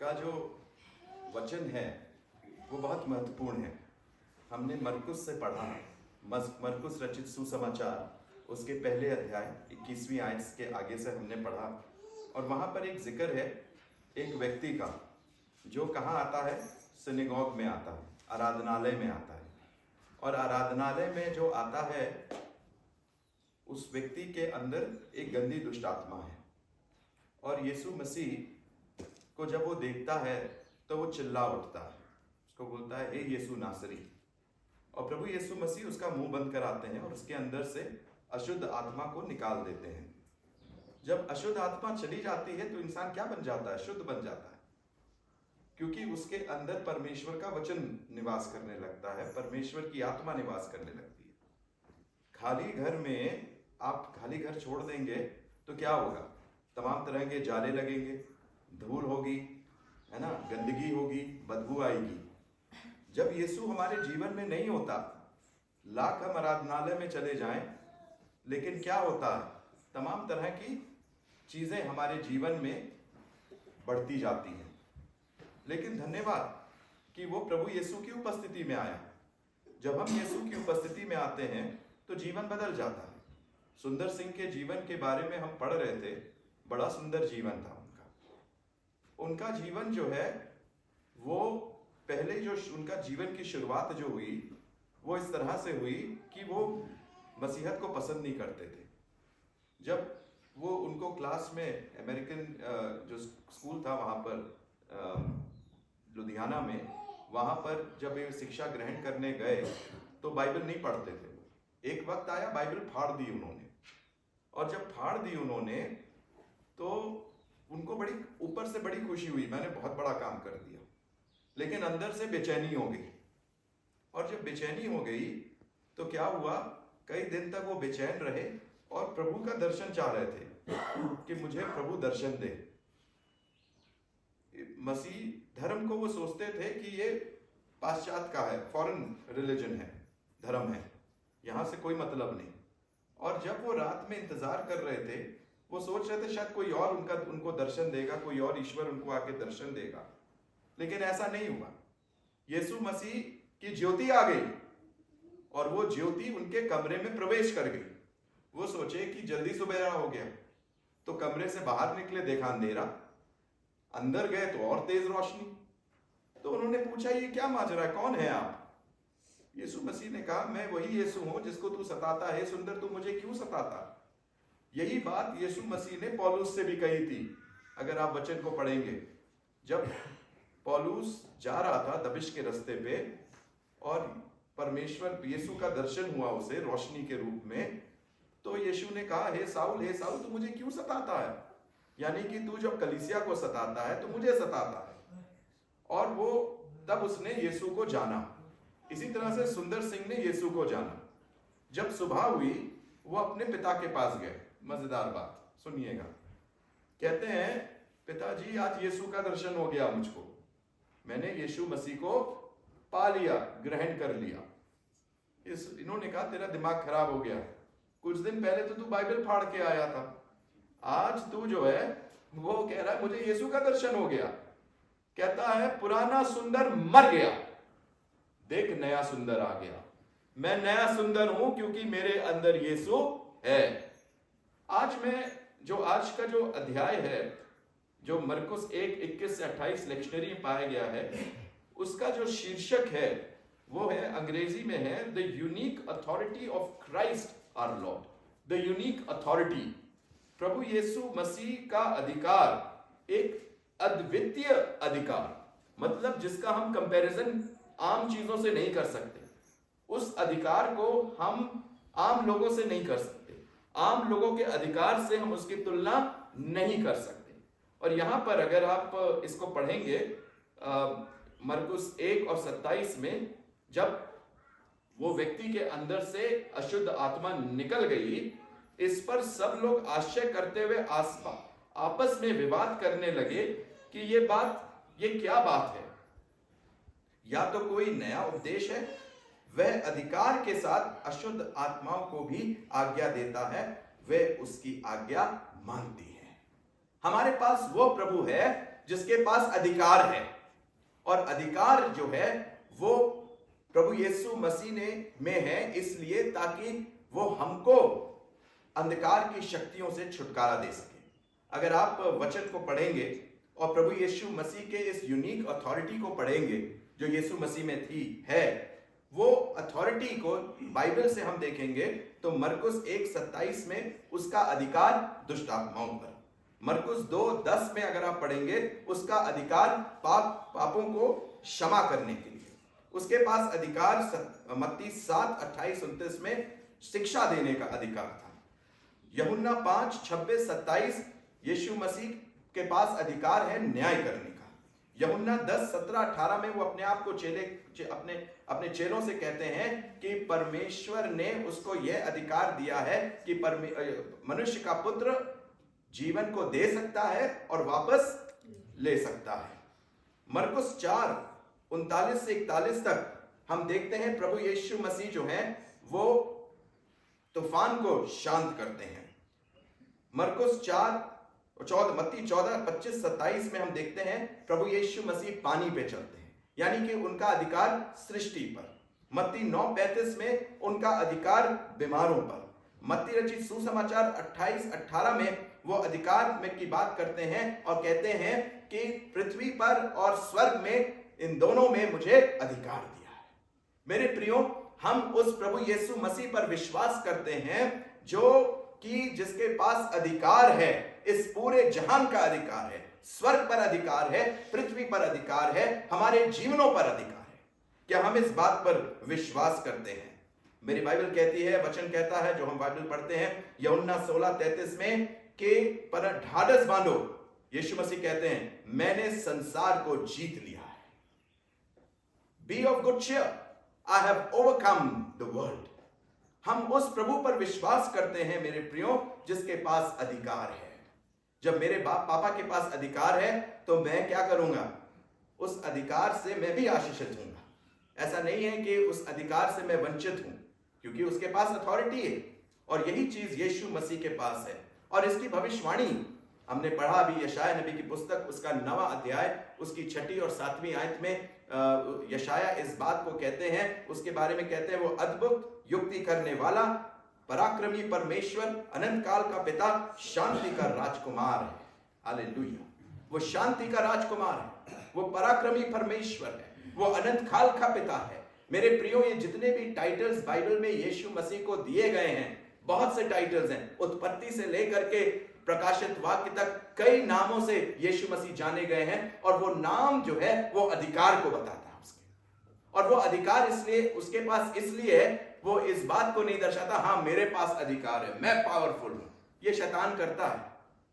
का जो वचन है वो बहुत महत्वपूर्ण है। हमने मरकुस से पढ़ा, मरकुस रचित सुसमाचार उसके पहले अध्याय 21वीं आयत के आगे से हमने पढ़ा, और वहाँ पर एक जिक्र है एक व्यक्ति का जो कहाँ आता है, सिनेगॉग में आता है, आराधनालय में आता है। और आराधनालय में जो आता है उस व्यक्ति के अंदर एक गंदी दुष्ट आत्मा है, और यीशु मसीह को जब वो देखता है तो वो चिल्ला उठता है, उसको बोलता है हे यीशु नासरी। और प्रभु यीशु मसीह उसका मुंह बंद कराते हैं और उसके अंदर से अशुद्ध आत्मा को निकाल देते हैं। जब अशुद्ध आत्मा चली जाती है तो इंसान क्या बन जाता है? शुद्ध बन जाता है, क्योंकि उसके अंदर परमेश्वर का वचन निवास करने लगता है, परमेश्वर की आत्मा निवास करने लगती है। खाली घर में आप खाली घर छोड़ देंगे तो क्या होगा? तमाम तरह के जाले लगेंगे, धूल होगी, है ना, गंदगी होगी, बदबू आएगी। जब यीशु हमारे जीवन में नहीं होता, लाख हम आराधनालय में चले जाएं, लेकिन क्या होता है? तमाम तरह की चीजें हमारे जीवन में बढ़ती जाती हैं। लेकिन धन्यवाद कि वो प्रभु यीशु की उपस्थिति में आया। जब हम यीशु की उपस्थिति में आते हैं तो जीवन बदल जाता है। सुंदर सिंह के जीवन के बारे में हम पढ़ रहे थे, बड़ा सुंदर जीवन था उनका जीवन जो है वो पहले जो उनका जीवन की शुरुआत जो हुई वो इस तरह से हुई कि वो मसीहत को पसंद नहीं करते थे। जब वो उनको क्लास में अमेरिकन जो स्कूल था वहाँ पर लुधियाना में, वहाँ पर जब ये शिक्षा ग्रहण करने गए तो बाइबल नहीं पढ़ते थे। एक वक्त आया बाइबल फाड़ दी उन्होंने, और जब फाड़ दी उन्होंने तो उनको बड़ी ऊपर से बड़ी खुशी हुई, मैंने बहुत बड़ा काम कर दिया, लेकिन अंदर से बेचैनी हो गई। और जब बेचैनी हो गई तो क्या हुआ, कई दिन तक वो बेचैन रहे और प्रभु का दर्शन चाह रहे थे कि मुझे प्रभु दर्शन दे। मसीह धर्म को वो सोचते थे कि ये पाश्चात्य का है, फॉरेन रिलीजन है, धर्म है, यहाँ से कोई मतलब नहीं। और जब वो रात में इंतजार कर रहे थे, वो सोच रहे थे शायद कोई और उनको दर्शन देगा, कोई और ईश्वर उनको आके दर्शन देगा, लेकिन ऐसा नहीं हुआ। यीशु मसीह की ज्योति आ गई और वो ज्योति उनके कमरे में प्रवेश कर गई। वो सोचे कि जल्दी सुबह हो गया, तो कमरे से बाहर निकले, देखा अंधेरा, अंदर गए तो और तेज रोशनी। तो उन्होंने पूछा ये क्या माजरा है, कौन है आप? यीशु मसीह ने कहा मैं वही यीशु हूं जिसको तू सताता है, सुंदर तू मुझे क्यों सताता? यही बात यीशु मसीह ने पौलुस से भी कही थी। अगर आप वचन को पढ़ेंगे, जब पौलुस जा रहा था दमिश्क के रास्ते पे और परमेश्वर यीशु का दर्शन हुआ उसे रोशनी के रूप में, तो यीशु ने कहा हे साउल तू मुझे क्यों सताता है? यानी कि तू जब कलीसिया को सताता है तो मुझे सताता है। और वो तब उसने यीशु को जाना। इसी तरह से सुंदर सिंह ने यीशु को जाना। जब सुबह हुई वो अपने पिता के पास गए। मजेदार बात सुनिएगा, कहते हैं पिताजी आज यीशु का दर्शन हो गया मुझको, मैंने यीशु मसीह को पा लिया, ग्रहण कर लिया। इन्होंने कहा तेरा दिमाग खराब हो गया, कुछ दिन पहले तो तू बाइबल फाड़ के आया था, आज तू जो है वो कह रहा है मुझे यीशु का दर्शन हो गया। कहता है पुराना सुंदर मर गया, देख नया सुंदर आ गया। मैं नया सुंदर हूं क्योंकि मेरे अंदर यीशु है। आज का जो अध्याय है, जो मरकुस 1:21 से 28 लेक्शनरी में पाया गया है, उसका जो शीर्षक है वो है, अंग्रेजी में है, the unique authority of Christ our lord. The unique authority, प्रभु यीशु मसीह का अधिकार, एक अद्वितीय अधिकार, मतलब जिसका हम कंपैरिजन आम चीजों से नहीं कर सकते। उस अधिकार को हम आम लोगों से नहीं कर सकते, आम लोगों के अधिकार से हम उसकी तुलना नहीं कर सकते। और यहां पर अगर आप इसको पढ़ेंगे मरकुस 1:27 में, जब वो व्यक्ति के अंदर से अशुद्ध आत्मा निकल गई, इस पर सब लोग आश्चर्य करते हुए आपस में विवाद करने लगे कि ये क्या बात है? या तो कोई नया उपदेश है, वह अधिकार के साथ अशुद्ध आत्माओं को भी आज्ञा देता है, वह उसकी आज्ञा मानती है। हमारे पास वो प्रभु है जिसके पास अधिकार है, और अधिकार जो है वो प्रभु यीशु मसीह में है, इसलिए ताकि वो हमको अंधकार की शक्तियों से छुटकारा दे सके। अगर आप वचन को पढ़ेंगे और प्रभु यीशु मसीह के इस यूनिक अथॉरिटी को पढ़ेंगे जो यीशु मसीह में है, वो अथॉरिटी को बाइबल से हम देखेंगे तो मरकुस 1:27 में उसका अधिकार दुष्ट आत्माओं पर, मरकुस 2:10 में अगर आप पढ़ेंगे उसका अधिकार पापों को क्षमा करने के लिए, उसके पास अधिकार मत्ती 7:28-29 में शिक्षा देने का अधिकार था। यूहन्ना 5:26-27 यीशु मसीह के पास अधिकार है न्याय करने का। यूहन्ना 10:17-18 में वो अपने आप को अपने चेलों से कहते हैं कि परमेश्वर ने उसको यह अधिकार दिया है कि मनुष्य का पुत्र जीवन को दे सकता है और वापस ले सकता है। मरकुस 4:39-41 तक हम देखते हैं प्रभु यीशु मसीह जो है वो तूफान को शांत करते हैं। मत्ती 14:25-27 में हम देखते हैं प्रभु यीशु मसीह पानी पे चलते हैं, यानी कि उनका अधिकार सृष्टि पर। मत्ती 9:35 में उनका अधिकार बीमारों पर। मत्ती रचित सुसमाचार 28:18 में वो अधिकार में की बात करते हैं और कहते हैं कि पृथ्वी पर और स्वर्ग में, इन दोनों में मुझे अधिकार दिया है। मेरे प्रियो, हम उस प्रभु यीशु मसीह पर विश्वास करते हैं जो कि जिसके पास अधिकार है, इस पूरे जहान का अधिकार है, स्वर्ग पर अधिकार है, पृथ्वी पर अधिकार है, हमारे जीवनों पर अधिकार है। क्या हम इस बात पर विश्वास करते हैं? मेरी बाइबल कहती है, वचन कहता है जो हम बाइबल पढ़ते हैं यूहन्ना 16:33 में कि पर ढाढ़स बांधो। यीशु मसीह कहते हैं मैंने संसार को जीत लिया है। Be of good cheer, I have overcome the world। हम उस प्रभु पर विश्वास करते हैं मेरे प्रियो जिसके पास अधिकार है। जब मेरे पापा के पास अधिकार है तो मैं क्या करूंगा? उस अधिकार से मैं भी आशीषित हूंगा। ऐसा नहीं है कि उस अधिकार से मैं वंचित हूं, क्योंकि उसके पास अथॉरिटी है और यही चीज यीशु मसीह के पास है। और इसकी भविष्यवाणी हमने पढ़ा अभी यशाया नबी की पुस्तक, उसका 9वां अध्याय, उसकी 6ठी और 7वीं आयत में यशाया इस बात को कहते हैं, उसके बारे में कहते हैं वो अद्भुत युक्ति करने वाला, पराक्रमी परमेश्वर, अनंत काल का पिता, शांति का राजकुमार है। हालेलुया। वो शांति का राजकुमार है, वो पराक्रमी परमेश्वर है, वो अनंत काल का पिता है। मेरे प्रियो, ये जितने भी टाइटल्स बाइबल में यीशु मसीह को दिए गए हैं, बहुत से टाइटल्स हैं। उत्पत्ति से लेकर के प्रकाशित वाक्य तक कई नामों से यीशु मसीह जाने गए हैं, और वो नाम जो है वो अधिकार को बताता है उसके। और वो अधिकार इसलिए उसके पास इसलिए है, वो इस बात को नहीं दर्शाता हाँ मेरे पास अधिकार है, मैं पावरफुल हूं। ये शैतान करता है,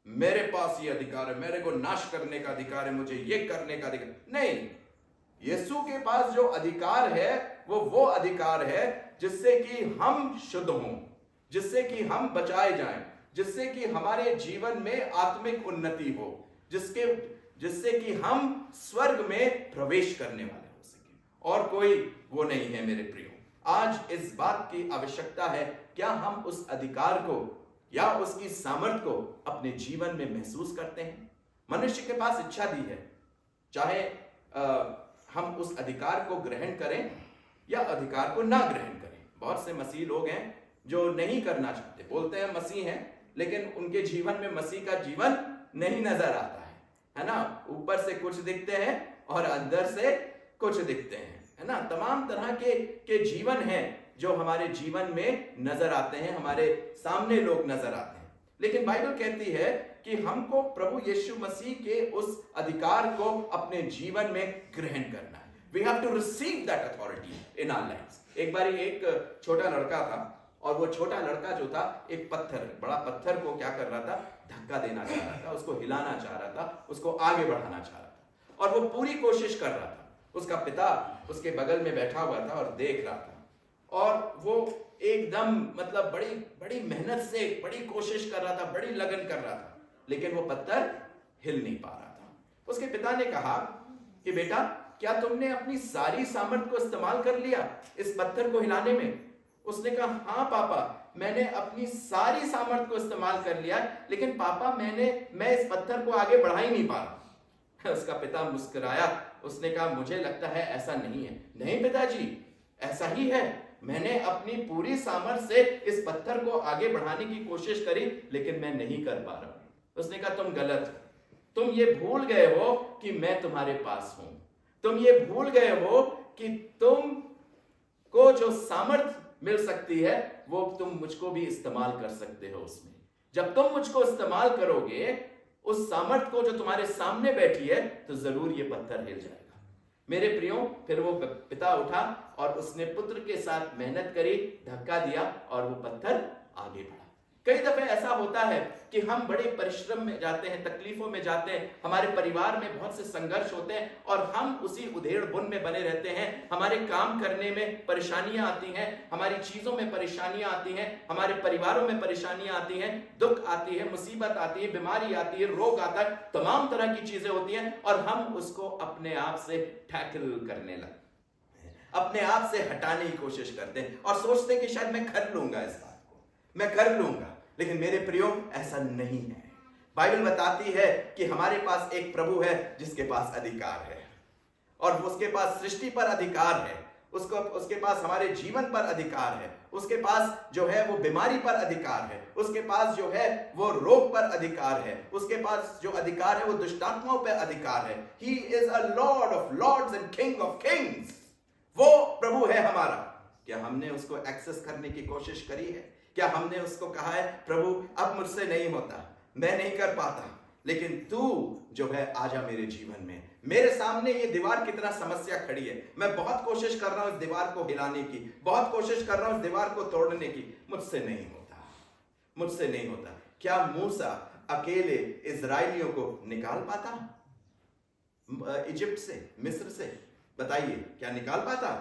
मेरे पास ये अधिकार है, मेरे को नाश करने का अधिकार है, मुझे ये करने का अधिकार नहीं। यीशु के पास जो अधिकार है वो अधिकार है जिससे कि हम शुद्ध हों, जिससे कि हम बचाए जाएं, जिससे कि हमारे जीवन में आत्मिक उन्नति हो, जिससे कि हम स्वर्ग में प्रवेश करने वाले हो सके। और कोई वो नहीं है मेरे प्रियो। आज इस बात की आवश्यकता है, क्या हम उस अधिकार को या उसकी सामर्थ को अपने जीवन में महसूस करते हैं? मनुष्य के पास इच्छा दी है, चाहे हम उस अधिकार को ग्रहण करें या अधिकार को ना ग्रहण करें। बहुत से मसीह लोग हैं जो नहीं करना चाहते, बोलते हैं मसीह हैं, लेकिन उनके जीवन में मसीह का जीवन नहीं नजर आता है ना। ऊपर से कुछ दिखते हैं और अंदर से कुछ दिखते हैं, है ना। तमाम तरह के जीवन हैं जो हमारे जीवन में नजर आते हैं, हमारे सामने लोग नजर आते हैं। लेकिन बाइबल कहती है कि हमको प्रभु यीशु मसीह के उस अधिकार को अपने जीवन में ग्रहण करना है। We have to receive that authority in our lives। एक बार एक छोटा लड़का था, और वो छोटा लड़का जो था एक बड़ा पत्थर को क्या कर रहा था? धक्का देना चाह रहा था, उसको हिलाना चाह रहा था, उसको आगे बढ़ाना चाह रहा था, और वो पूरी कोशिश कर रहा था। उसका पिता उसके बगल में बैठा हुआ था और देख रहा था, और वो एकदम मतलब बड़ी मेहनत से बड़ी कोशिश कर रहा था, बड़ी लगन कर रहा था, लेकिन वो पत्थर हिल नहीं पा रहा था। उसके पिता ने कहा कि बेटा, क्या तुमने अपनी सारी सामर्थ को इस्तेमाल कर लिया इस पत्थर को हिलाने में? उसने कहा हाँ पापा, मैंने अपनी सारी सामर्थ को इस्तेमाल कर लिया, लेकिन पापा मैं इस पत्थर को आगे बढ़ा ही नहीं पा रहा। उसका पिता मुस्कुराया, उसने कहा मुझे लगता है ऐसा नहीं है। नहीं पिताजी, ऐसा ही है, मैंने अपनी पूरी सामर्थ्य से इस पत्थर को आगे बढ़ाने की कोशिश करी, लेकिन मैं नहीं कर पा रहा हूं। उसने कहा तुम गलत हो, तुम ये भूल गए हो कि मैं तुम्हारे पास हूं, तुम ये भूल गए हो कि तुम को जो सामर्थ्य मिल सकती है वो तुम मुझको भी इस्तेमाल कर सकते हो उसमें। जब तुम मुझको इस्तेमाल करोगे उस सामर्थ्य को जो तुम्हारे सामने बैठी है, तो जरूर ये पत्थर हिल जाएगा। मेरे प्रियो, फिर वो पिता उठा और उसने पुत्र के साथ मेहनत करी, धक्का दिया और वो पत्थर आगे बढ़ा। कई दफे ऐसा होता है कि हम बड़े परिश्रम में जाते हैं, तकलीफों में जाते हैं, हमारे परिवार में बहुत से संघर्ष होते हैं और हम उसी उधेड़ बुन में बने रहते हैं। हमारे काम करने में परेशानियां आती हैं, हमारी चीजों में परेशानियां आती हैं, हमारे परिवारों में परेशानियां आती हैं, दुख आती है, मुसीबत आती है, बीमारी आती है, रोग आता है, तमाम तरह की चीजें होती हैं और हम उसको अपने आप से टैकल करने लगते हैं, अपने आप से हटाने की कोशिश करते हैं और सोचते हैं कि शायद मैं कर लूंगा, इस बात को मैं कर लूंगा। लेकिन मेरे प्रियो, ऐसा नहीं है। बाइबल बताती है कि हमारे पास एक प्रभु है जिसके पास अधिकार है और उसके पास सृष्टि पर अधिकार है, उसके पास हमारे जीवन पर अधिकार है, उसके पास जो है वो बीमारी पर अधिकार है, उसके पास जो है वो रोग पर अधिकार है, उसके पास जो अधिकार है वो दुष्टात्माओं पर अधिकार है। He is a Lord of Lords and King of Kings। वो प्रभु है हमारा। क्या हमने उसको एक्सेस करने की कोशिश करी है? क्या हमने उसको कहा है प्रभु अब मुझसे नहीं होता, मैं नहीं कर पाता, लेकिन तू जो है आजा मेरे जीवन में। मेरे सामने ये दीवार कितना समस्या खड़ी है, मैं बहुत कोशिश कर रहा हूं इस दीवार को हिलाने की, बहुत कोशिश कर रहा हूं इस दीवार को तोड़ने की, मुझसे नहीं होता, मुझसे नहीं होता। क्या मूसा अकेले इजराइलियों को निकाल पाता इजिप्ट से, मिस्र से? बताइए, क्या निकाल पाता?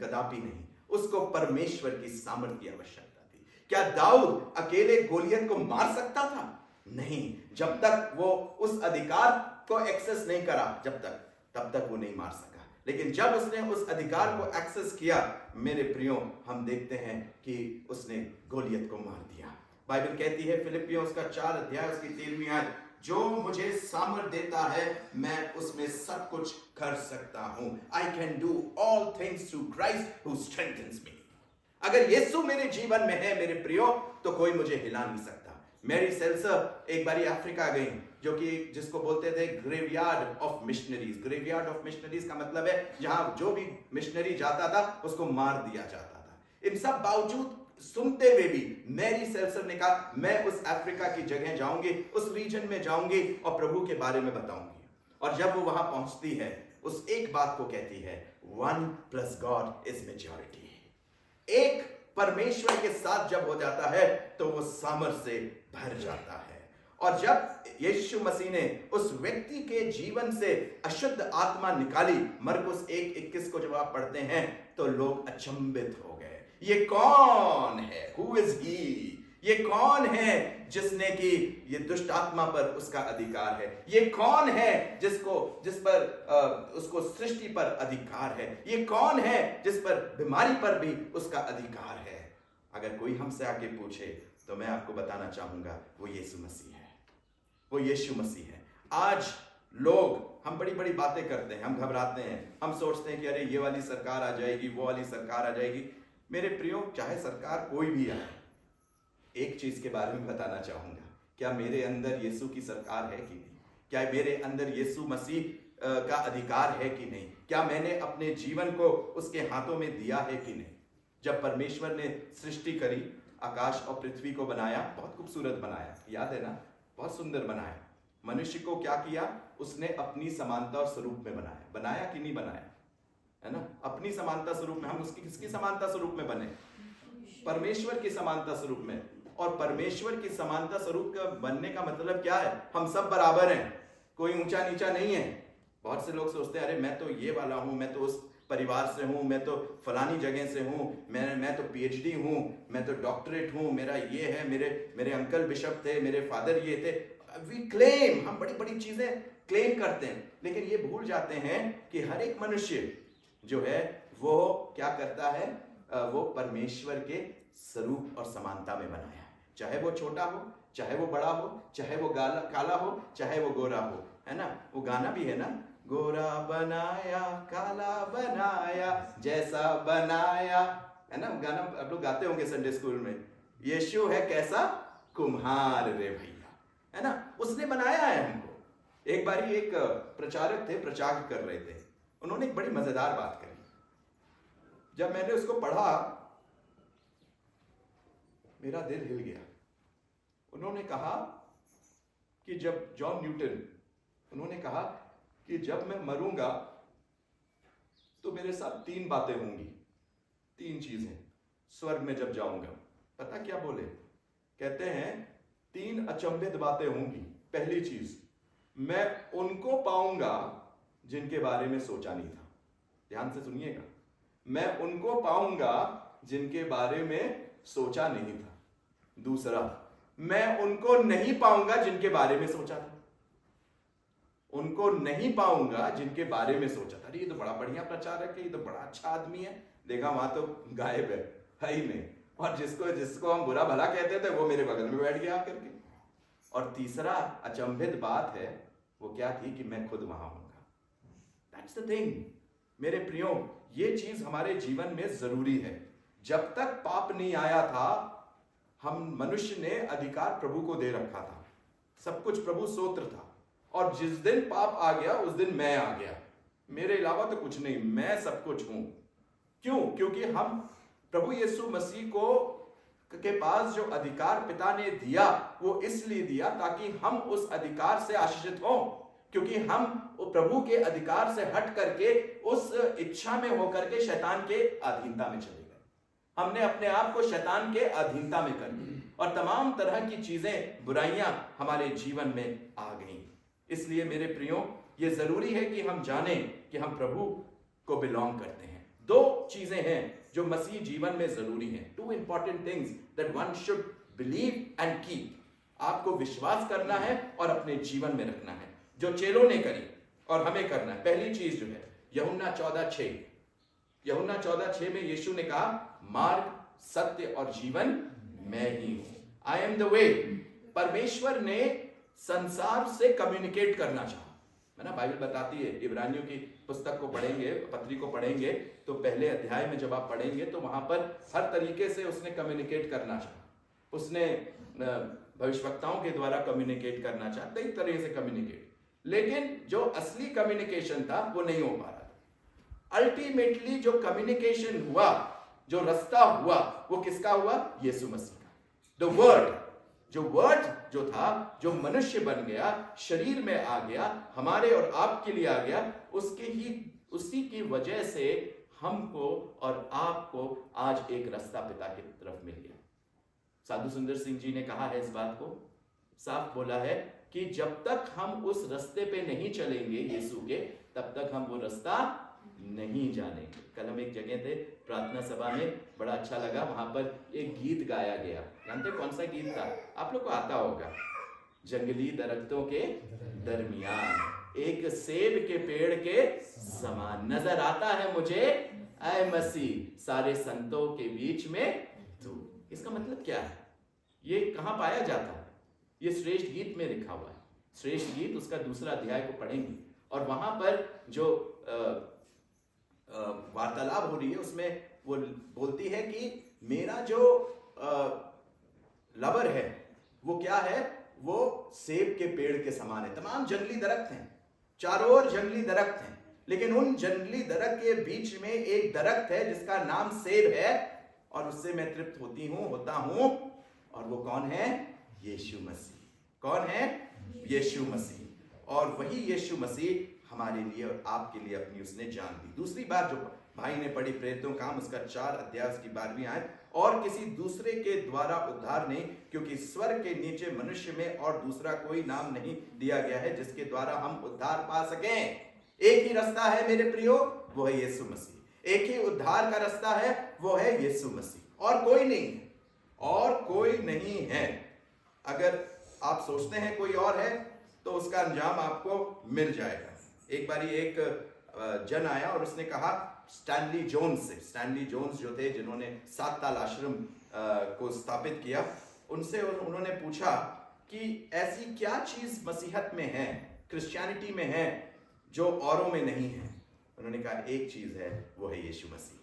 कदापि नहीं। उसको परमेश्वर की सामर्थ्य की आवश्यकता थी। क्या दाऊद अकेले गोलियत को मार सकता था? नहीं, जब तक वो उस अधिकार को एक्सेस नहीं करा, तब तक वो नहीं मार सका। लेकिन जब उसने उस अधिकार को एक्सेस किया, मेरे प्रियो, हम देखते हैं कि उसने गोलियत को मार दिया। बाइबल कहती है फिलिपियों उसका 4 अध्याय उसकी 13वीं आयत, जो मुझे सामर्थ देता है मैं उसमें सब कुछ कर सकता हूं। I can do all things through Christ who strengthens me। अगर यीशु मेरे जीवन में है मेरे प्रियो, तो कोई मुझे हिला नहीं सकता। मैरी सेल्सर एक बारी अफ्रीका गई, जो कि जिसको बोलते थे graveyard of missionaries. Graveyard of missionaries का मतलब है जहां जो भी मिशनरी जाता था उसको मार दिया जाता था। इन सब बावजूद सुनते हुए भी मैरी सेल्सर ने कहा मैं उस अफ्रीका की जगह जाऊंगी, उस रीजन में जाऊंगी और प्रभु के बारे में बताऊंगी। और जब वो वहां पहुंचती है, उस एक बात को कहती है, 1 + God is majority। एक परमेश्वर के साथ जब हो जाता है तो वो सामर्थ से भर जाता है। और जब यीशु मसीह ने उस व्यक्ति के जीवन से अशुद्ध आत्मा निकाली, मरकुस 1:21 को जब आप पढ़ते हैं तो लोग अचंभित हो गए। ये कौन है? Who is he? ये कौन है जिसने की ये दुष्ट आत्मा पर उसका अधिकार है? ये कौन है जिस पर उसको सृष्टि पर अधिकार है? ये कौन है जिस पर बीमारी पर भी उसका अधिकार है? अगर कोई हमसे आके पूछे तो मैं आपको बताना चाहूंगा, वो यीशु मसीह है, वो यीशु मसीह है। आज लोग, हम बड़ी बड़ी बातें करते हैं, हम घबराते हैं, हम सोचते हैं कि अरे ये वाली सरकार आ जाएगी, वो वाली सरकार आ जाएगी। मेरे प्रियो, चाहे सरकार कोई भी आए, एक चीज के बारे में बताना चाहूंगा, क्या मेरे अंदर यीशु की सरकार है कि नहीं? क्या मेरे अंदर यीशु मसीह का अधिकार है कि नहीं? क्या मैंने अपने जीवन को उसके हाथों में दिया है कि नहीं? जब परमेश्वर ने सृष्टि करी, आकाश और पृथ्वी को बनाया, बहुत खूबसूरत बनाया, याद है ना? बहुत सुंदर बनाया। मनुष्य को क्या किया? उसने अपनी समानता और स्वरूप में बनाया कि नहीं बनाया? है ना? अपनी समानता स्वरूप में। हम उसकी किसकी समानता स्वरूप में बने? परमेश्वर की समानता स्वरूप में। और परमेश्वर की समानता स्वरूप का बनने का मतलब क्या है? हम सब बराबर हैं, कोई ऊंचा नीचा नहीं है। बहुत से लोग सोचते हैं अरे मैं तो ये वाला हूं, मैं तो उस परिवार से हूं, मैं तो फलानी जगह से हूं, मैं तो PhD हूं, मैं तो डॉक्टरेट हूं, मेरा ये है, मेरे अंकल बिशप थे, मेरे फादर ये थे। वी क्लेम, हम बड़ी बड़ी चीजें क्लेम करते हैं, लेकिन ये भूल जाते हैं कि हर एक मनुष्य जो है वो क्या करता है? वो परमेश्वर के स्वरूप और समानता में बनाया है। चाहे वो छोटा हो, चाहे वो बड़ा हो, चाहे वो काला हो, चाहे वो गोरा हो, है ना, वो गाना भी है ना, गोरा बनाया काला बनाया जैसा बनाया, है ना, वो गाना आप लोग गाते होंगे संडे स्कूल में। यीशु है कैसा कुम्हार रे भैया, है ना, उसने बनाया है हमको। एक बारी एक प्रचारक थे, प्रचार कर रहे थे, उन्होंने एक बड़ी मजेदार बात करी। जब मैंने उसको पढ़ा मेरा दिल हिल गया। उन्होंने कहा कि जब जॉन न्यूटन, उन्होंने कहा कि जब मैं मरूंगा तो मेरे साथ 3 बातें होंगी, 3 चीजें स्वर्ग में जब जाऊंगा। पता क्या बोले? कहते हैं 3 अचंभित बातें होंगी। पहली चीज, मैं उनको पाऊंगा जिनके बारे में सोचा नहीं था। ध्यान से सुनिएगा, मैं उनको पाऊंगा जिनके बारे में सोचा नहीं था। दूसरा, मैं उनको नहीं पाऊंगा जिनके बारे में सोचा था। उनको नहीं पाऊंगा जिनके बारे में सोचा था। अरे ये तो बड़ा बढ़िया प्रचारक है, ये तो बड़ा अच्छा आदमी है, देखा वहां तो गायब है ही नहीं। और जिसको हम बुरा भला कहते थे वो मेरे बगल में बैठ गया आकर के। और तीसरा अचंभित बात है, वो क्या थी कि मैं खुद वहां हूंगा। दैट्स द थिंग मेरे प्रियो, ये चीज हमारे जीवन में जरूरी है। जब तक पाप नहीं आया था, हम मनुष्य ने अधिकार प्रभु को दे रखा था, सब कुछ प्रभु सोत्र था। और जिस दिन पाप आ गया उस दिन मैं आ गया, मेरे अलावा तो कुछ नहीं, मैं सब कुछ हूं। क्यों? क्योंकि हम प्रभु यीशु मसीह को के पास जो अधिकार पिता ने दिया वो इसलिए दिया ताकि हम उस अधिकार से आशीषित हों। क्योंकि हम प्रभु के अधिकार से हट करके उस इच्छा में होकर के शैतान के अधीनता में चले गए। हमने अपने आप को शैतान के अधीनता में कर दिया और तमाम तरह की चीजें, बुराइयां हमारे जीवन में आ गई। इसलिए मेरे प्रियो, ये जरूरी है कि हम जानें कि हम प्रभु को बिलोंग करते हैं। 2 चीजें हैं जो मसीह जीवन में जरूरी हैं। 2 important things that one should believe and keep. आपको विश्वास करना है और अपने जीवन में रखना है, जो चेलों ने करी और हमें करना है। पहली चीज जो है यूहन्ना 14:6 में यीशु ने कहा, मार्ग, सत्य और जीवन मैं ही हूं। I am the way. परमेश्वर ने संसार से कम्युनिकेट करना चाहा, है ना। बाइबल बताती है, इब्रानियों की पुस्तक को पढ़ेंगे, पत्री को पढ़ेंगे तो पहले अध्याय में जब आप पढ़ेंगे तो वहां पर हर तरीके से उसने कम्युनिकेट करना चाहा। उसने भविष्यवक्ताओं के द्वारा कम्युनिकेट करना चाहा, कई तरह से कम्युनिकेट, लेकिन जो असली कम्युनिकेशन था वो नहीं हो पा रहा था। अल्टीमेटली जो कम्युनिकेशन हुआ, जो रास्ता हुआ, वो किसका हुआ? यीशु मसीह का। द वर्ड, जो वर्ड जो था, जो मनुष्य बन गया, शरीर में आ गया, हमारे और आपके लिए आ गया, उसी की वजह से हमको और आपको आज एक रास्ता पिता की तरफ मिल गया। साधु सुंदर सिंह जी ने कहा है इस बात को, साफ बोला है कि जब तक हम उस रास्ते पे नहीं चलेंगे यीशु के, तब तक हम वो रास्ता नहीं जानेंगे। कल हम एक जगह थे प्रार्थना सभा में, बड़ा अच्छा लगा, वहां पर एक गीत गाया गया। जानते कौन सा गीत था? आप लोग को आता होगा। जंगली दरख्तों के दरमियान एक सेब के पेड़ के समान नजर आता है मुझे, ऐ मसीह सारे संतों के बीच में तू। इसका मतलब क्या है? ये कहां पाया जाता है? ये श्रेष्ठ गीत में लिखा हुआ है। श्रेष्ठ गीत उसका 2 अध्याय को पढ़ेंगे और वहां पर जो वार्तालाप हो रही है उसमें वो बोलती है कि मेरा जो लवर है वो क्या है? वो सेब के पेड़ के समान है। तमाम जंगली दरख्त हैं, चारों ओर जंगली दरख्त हैं, लेकिन उन जंगली दरख्त के बीच में एक दरख्त है जिसका नाम सेब है और उससे मैं तृप्त होता हूं। और वो कौन है? यीशु मसीह। कौन है? यीशु मसीह। और वही यीशु मसीह हमारे लिए और आपके लिए अपनी उसने जान दी। दूसरी बात जो भाई ने पढ़ी, प्रेरितों का काम, उसका 4 अध्याय की 12वीं आयत, और किसी दूसरे के द्वारा उद्धार नहीं, क्योंकि स्वर्ग के नीचे मनुष्य में और दूसरा कोई नाम नहीं दिया गया है जिसके द्वारा हम उद्धार पा सकें। एक ही रास्ता है मेरे प्रियो, वो है यीशु मसीह। एक ही उद्धार का रास्ता है, वो है यीशु मसीह, और कोई नहीं है, और कोई नहीं है। अगर आप सोचते हैं कोई और है तो उसका अंजाम आपको मिल जाएगा। एक बारी एक जन आया और उसने कहा स्टैनली जोन्स से, स्टैनली जोन्स जो थे जिन्होंने 7 ताल आश्रम को स्थापित किया, उनसे उन्होंने पूछा कि ऐसी क्या चीज मसीहत में है क्रिश्चियनिटी में है जो औरों में नहीं है? उन्होंने कहा एक चीज है, वो है Yeshu Masih.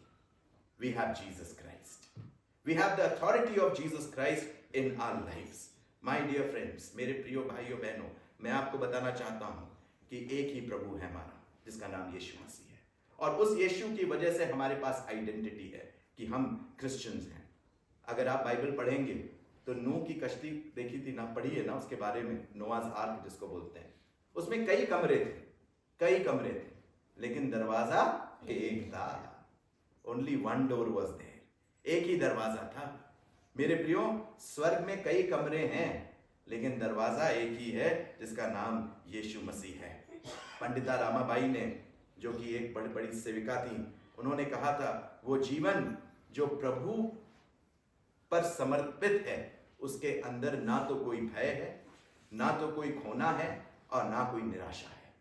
We have Jesus Christ, we have the authority of Jesus Christ in our lives. My dear friends, मेरे प्रिय भाइयों बहनों, मैं आपको बताना चाहता हूं कि एक ही प्रभु है हमारा, जिसका नाम यीशु मसीह है। और उस यीशु की वजह से हमारे पास आइडेंटिटी है कि हम क्रिश्चियंस हैं। अगर आप बाइबल पढ़ेंगे तो नूह की कश्ती देखी थी ना, पढ़ी है ना उसके बारे में, नोआज आर्क जिसको बोलते हैं। उसमें कई कमरे थे, लेकिन दरवाजा एक था। Only one door was there, एक ही दरवाजा था। मेरे प्रियो, स्वर्ग में कई कमरे हैं, लेकिन दरवाजा एक ही है, जिसका नाम यीशु मसीह है। पंडिता रामाबाई ने, जो कि एक बड़ी बड़ी सेविका थी, उन्होंने कहा था वो जीवन जो प्रभु पर समर्पित है, उसके अंदर ना तो कोई भय है, ना तो कोई खोना है, और ना कोई निराशा है।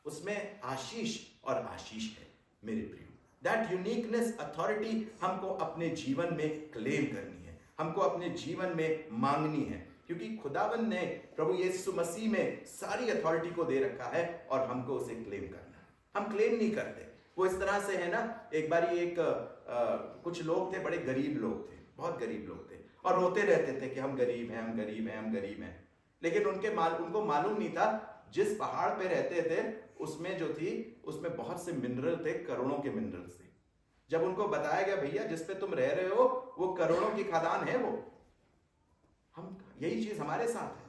उसमें आशीष और आशीष है। मेरे प्रियो, दैट यूनिकनेस, अथॉरिटी हमको अपने जीवन में क्लेम करनी है, हमको अपने जीवन में मांगनी है, क्योंकि खुदावन ने प्रभु यीशु मसीह में सारी अथॉरिटी को दे रखा है और हमको उसे क्लेम करना है। हम क्लेम नहीं करते। वो इस तरह से है ना, एक बारी कुछ लोग थे, बड़े गरीब लोग थे, बहुत गरीब लोग थे, और रोते रहते थे कि हम गरीब हैं, हम गरीब हैं, हम गरीब हैं। लेकिन उनको मालूम नहीं था जिस पहाड़ पे रहते थे उसमें जो थी, उसमें बहुत से मिनरल थे, करोड़ों के मिनरल्स थे। जब उनको बताया गया भैया जिस पे तुम रह रहे हो वो करोड़ों की खदान है, वो हम, यही चीज हमारे साथ है।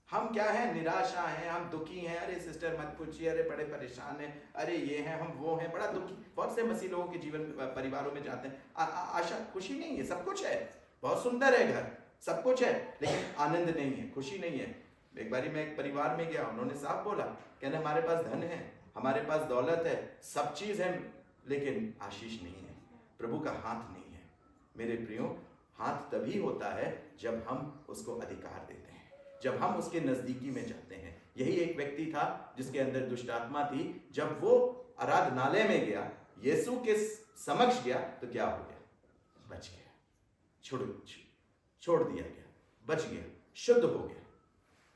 हम क्या है, निराशा है, हम दुखी हैं, अरे सिस्टर मत पूछिए, अरे बड़े परेशान हैं, अरे ये हैं, हम वो हैं, बड़ा दुखी। बहुत से मसीह लोगों के जीवन परिवारों में जाते हैं, आशा, खुशी नहीं है, सब कुछ है, बहुत सुंदर है घर, सब कुछ है, लेकिन आनंद नहीं है, खुशी नहीं है। एक बारी मैं एक परिवार में गया, उन्होंने साफ बोला, कहने हमारे पास धन है, हमारे पास दौलत है, सब चीज है, लेकिन आशीष नहीं है, प्रभु का हाथ नहीं है। मेरे प्रियो, हाथ तभी होता है जब हम उसको अधिकार देते हैं, जब हम उसके नजदीकी में जाते हैं। यही एक व्यक्ति था जिसके अंदर दुष्ट आत्मा थी। जब वो आराधनालय में गया, यीशु के समक्ष गया, तो क्या हो गया? बच गया, छोड़ दिया गया, बच गया, शुद्ध हो गया।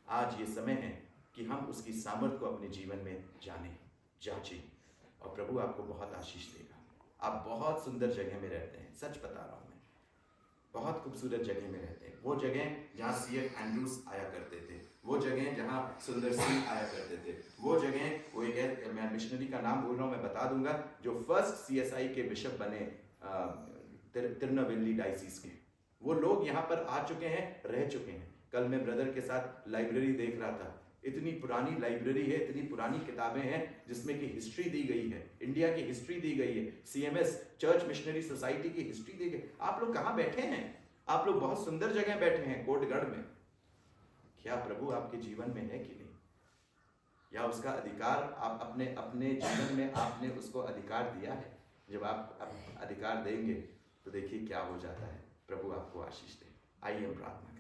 आज ये समय है कि हम उसकी सामर्थ को अपने जीवन में जानें, जांचें, और प्रभु आपको बहुत आशीष देगा। आप बहुत सुंदर जगह में रहते हैं, सच बता रहा हूं मैं, बहुत खूबसूरत जगह में रहते हैं। वो जगह जहाँ C.F. एंड्रूज आया करते थे, वो जगह जहाँ सुंदर सिंह आया करते थे, वो जगह, वो एक, मैं मिशनरी का नाम बोल रहा हूँ, मैं बता दूंगा, जो फर्स्ट CSI के बिशप बने तिरुनेलवेली डायसिस के, वो लोग यहाँ पर आ चुके हैं, रह चुके हैं। कल मैं ब्रदर के साथ लाइब्रेरी देख रहा था, इतनी पुरानी लाइब्रेरी है, इतनी पुरानी किताबें हैं जिसमें कि हिस्ट्री दी गई है, इंडिया की हिस्ट्री दी गई है, CMS चर्च मिशनरी सोसाइटी की हिस्ट्री दी गई। आप लोग कहाँ बैठे हैं? आप लोग बहुत सुंदर जगह बैठे हैं, कोटगढ़ में। क्या प्रभु आपके जीवन में है कि नहीं? या उसका अधिकार आप अपने जीवन में आपने उसको अधिकार दिया है? जब आप अधिकार देंगे तो देखिए क्या हो जाता है। प्रभु आपको आशीष दे। आइए हम प्रार्थना